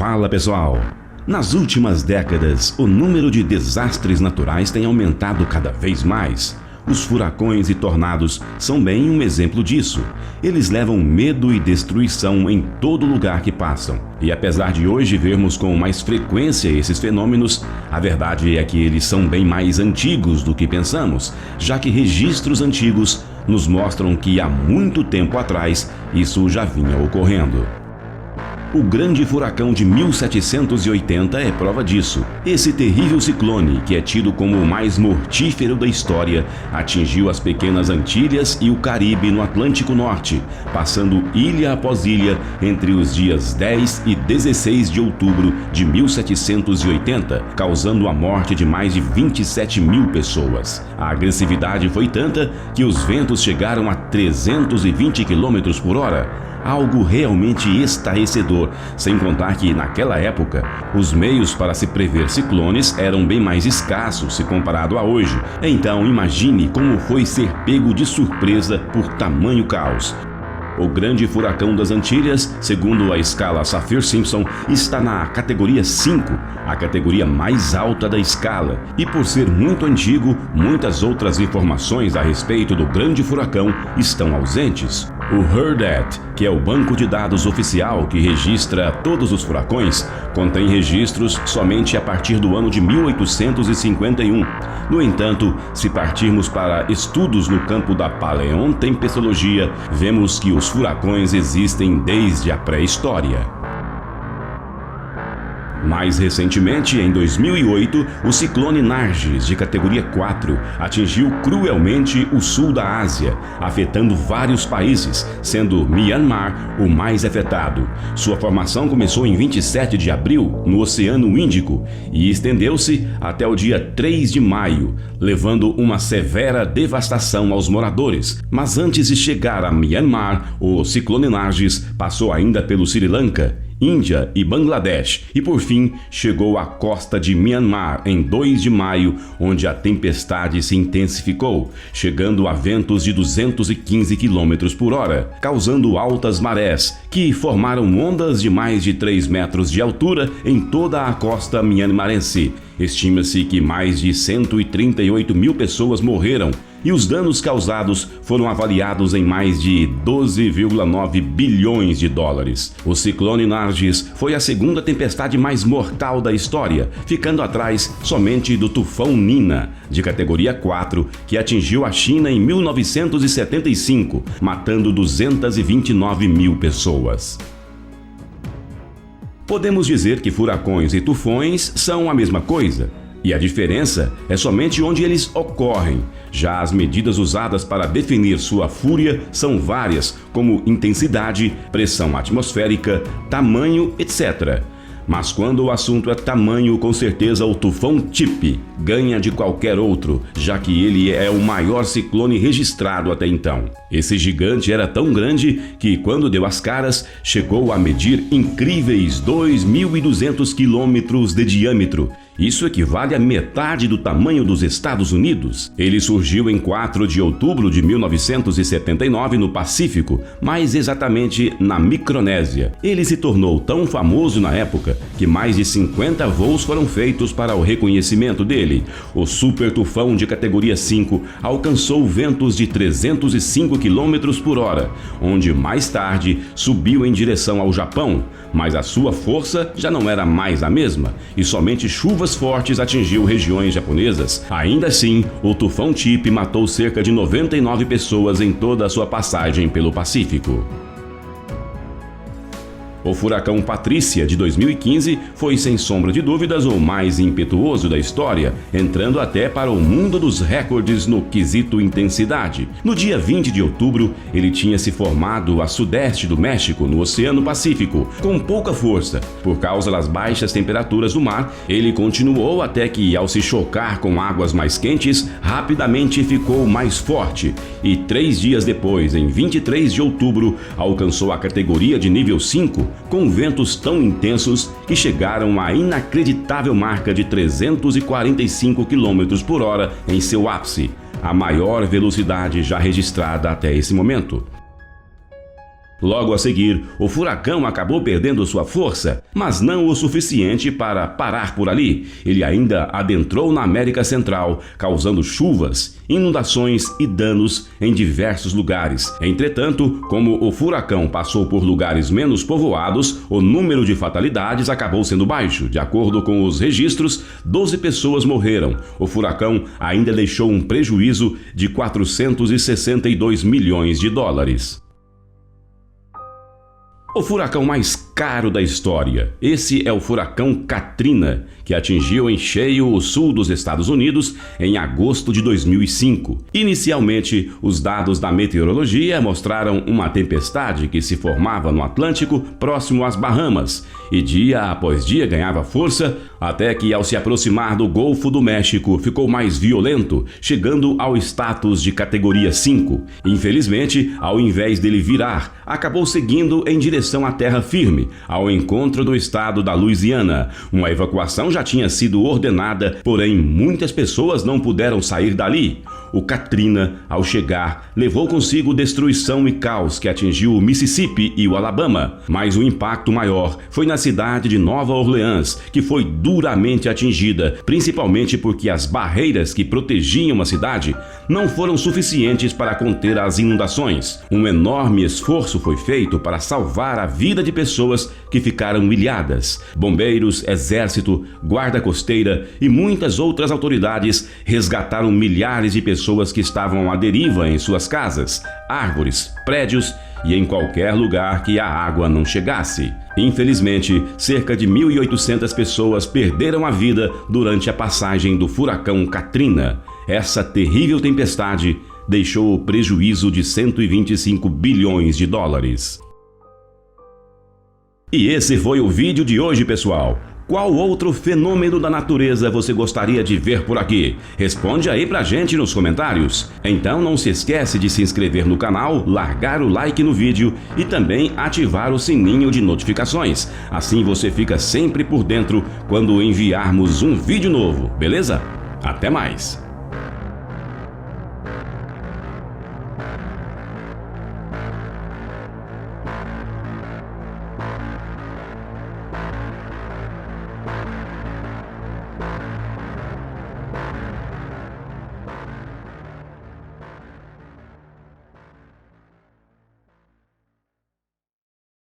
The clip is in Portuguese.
Fala pessoal! Nas últimas décadas, o número de desastres naturais tem aumentado cada vez mais. Os furacões e tornados são bem um exemplo disso. Eles levam medo e destruição em todo lugar que passam. E apesar de hoje vermos com mais frequência esses fenômenos, a verdade é que eles são bem mais antigos do que pensamos, já que registros antigos nos mostram que há muito tempo atrás isso já vinha ocorrendo. O grande furacão de 1780 é prova disso. Esse terrível ciclone, que é tido como o mais mortífero da história, atingiu as pequenas Antilhas e o Caribe no Atlântico Norte, passando ilha após ilha entre os dias 10 e 16 de outubro de 1780, causando a morte de mais de 27 mil pessoas. A agressividade foi tanta que os ventos chegaram a 320 km por hora. Algo realmente estarrecedor, sem contar que, naquela época, os meios para se prever ciclones eram bem mais escassos se comparado a hoje. Então imagine como foi ser pego de surpresa por tamanho caos. O grande furacão das Antilhas, segundo a escala Saffir-Simpson, está na categoria 5, a categoria mais alta da escala. E por ser muito antigo, muitas outras informações a respeito do grande furacão estão ausentes. O HURRDAT, que é o banco de dados oficial que registra todos os furacões, contém registros somente a partir do ano de 1851. No entanto, se partirmos para estudos no campo da paleontempestologia, vemos que os furacões existem desde a pré-história. Mais recentemente, em 2008, o ciclone Nargis, de categoria 4, atingiu cruelmente o sul da Ásia, afetando vários países, sendo Myanmar o mais afetado. Sua formação começou em 27 de abril, no Oceano Índico, e estendeu-se até o dia 3 de maio, levando uma severa devastação aos moradores. Mas antes de chegar a Myanmar, o ciclone Nargis passou ainda pelo Sri Lanka, Índia e Bangladesh e por fim chegou à costa de Myanmar em 2 de maio, onde a tempestade se intensificou, chegando a ventos de 215 km por hora, causando altas marés, que formaram ondas de mais de 3 metros de altura em toda a costa mianmarense. Estima-se que mais de 138 mil pessoas morreram e os danos causados foram avaliados em mais de 12,9 bilhões de dólares. O ciclone Nargis foi a segunda tempestade mais mortal da história, ficando atrás somente do tufão Nina, de categoria 4, que atingiu a China em 1975, matando 229 mil pessoas. Podemos dizer que furacões e tufões são a mesma coisa, e a diferença é somente onde eles ocorrem. Já as medidas usadas para definir sua fúria são várias, como intensidade, pressão atmosférica, tamanho, etc. Mas quando o assunto é tamanho, com certeza o tufão Tipi ganha de qualquer outro, já que ele é o maior ciclone registrado até então. Esse gigante era tão grande que, quando deu as caras, chegou a medir incríveis 2.200 quilômetros de diâmetro. Isso equivale a metade do tamanho dos Estados Unidos. Ele surgiu em 4 de outubro de 1979 no Pacífico, mais exatamente na Micronésia. Ele se tornou tão famoso na época que mais de 50 voos foram feitos para o reconhecimento dele. O super tufão de categoria 5 alcançou ventos de 305 km por hora, onde mais tarde subiu em direção ao Japão, mas a sua força já não era mais a mesma e somente chuvas fortes atingiu regiões japonesas. Ainda assim, o tufão Tipi matou cerca de 99 pessoas em toda a sua passagem pelo Pacífico. O furacão Patrícia, de 2015, foi sem sombra de dúvidas o mais impetuoso da história, entrando até para o mundo dos recordes no quesito intensidade. No dia 20 de outubro, ele tinha se formado a sudeste do México, no Oceano Pacífico, com pouca força. Por causa das baixas temperaturas do mar, ele continuou até que, ao se chocar com águas mais quentes, rapidamente ficou mais forte e 3 dias depois, em 23 de outubro, alcançou a categoria de nível 5, com ventos tão intensos que chegaram à inacreditável marca de 345 km por hora em seu ápice, a maior velocidade já registrada até esse momento. Logo a seguir, o furacão acabou perdendo sua força, mas não o suficiente para parar por ali. Ele ainda adentrou na América Central, causando chuvas, inundações e danos em diversos lugares. Entretanto, como o furacão passou por lugares menos povoados, o número de fatalidades acabou sendo baixo. De acordo com os registros, 12 pessoas morreram. O furacão ainda deixou um prejuízo de 462 milhões de dólares. O furacão mais caro da história. Esse é o furacão Katrina, que atingiu em cheio o sul dos Estados Unidos em agosto de 2005. Inicialmente, os dados da meteorologia mostraram uma tempestade que se formava no Atlântico próximo às Bahamas e dia após dia ganhava força até que, ao se aproximar do Golfo do México, ficou mais violento, chegando ao status de categoria 5. Infelizmente, ao invés dele virar, acabou seguindo em direção à terra firme, ao encontro do estado da Louisiana. Uma evacuação já tinha sido ordenada, porém muitas pessoas não puderam sair dali. O Katrina, ao chegar, levou consigo destruição e caos que atingiu o Mississippi e o Alabama. Mas o impacto maior foi na cidade de Nova Orleans, que foi duramente atingida, principalmente porque as barreiras que protegiam a cidade não foram suficientes para conter as inundações. Um enorme esforço foi feito para salvar a vida de pessoas que ficaram ilhadas. Bombeiros, exército, guarda costeira e muitas outras autoridades resgataram milhares de pessoas que estavam à deriva em suas casas, árvores, prédios e em qualquer lugar que a água não chegasse. Infelizmente, cerca de 1.800 pessoas perderam a vida durante a passagem do furacão Katrina. Essa terrível tempestade deixou o prejuízo de 125 bilhões de dólares. E esse foi o vídeo de hoje, pessoal. Qual outro fenômeno da natureza você gostaria de ver por aqui? Responde aí pra gente nos comentários. Então não se esquece de se inscrever no canal, largar o like no vídeo e também ativar o sininho de notificações. Assim você fica sempre por dentro quando enviarmos um vídeo novo, beleza? Até mais!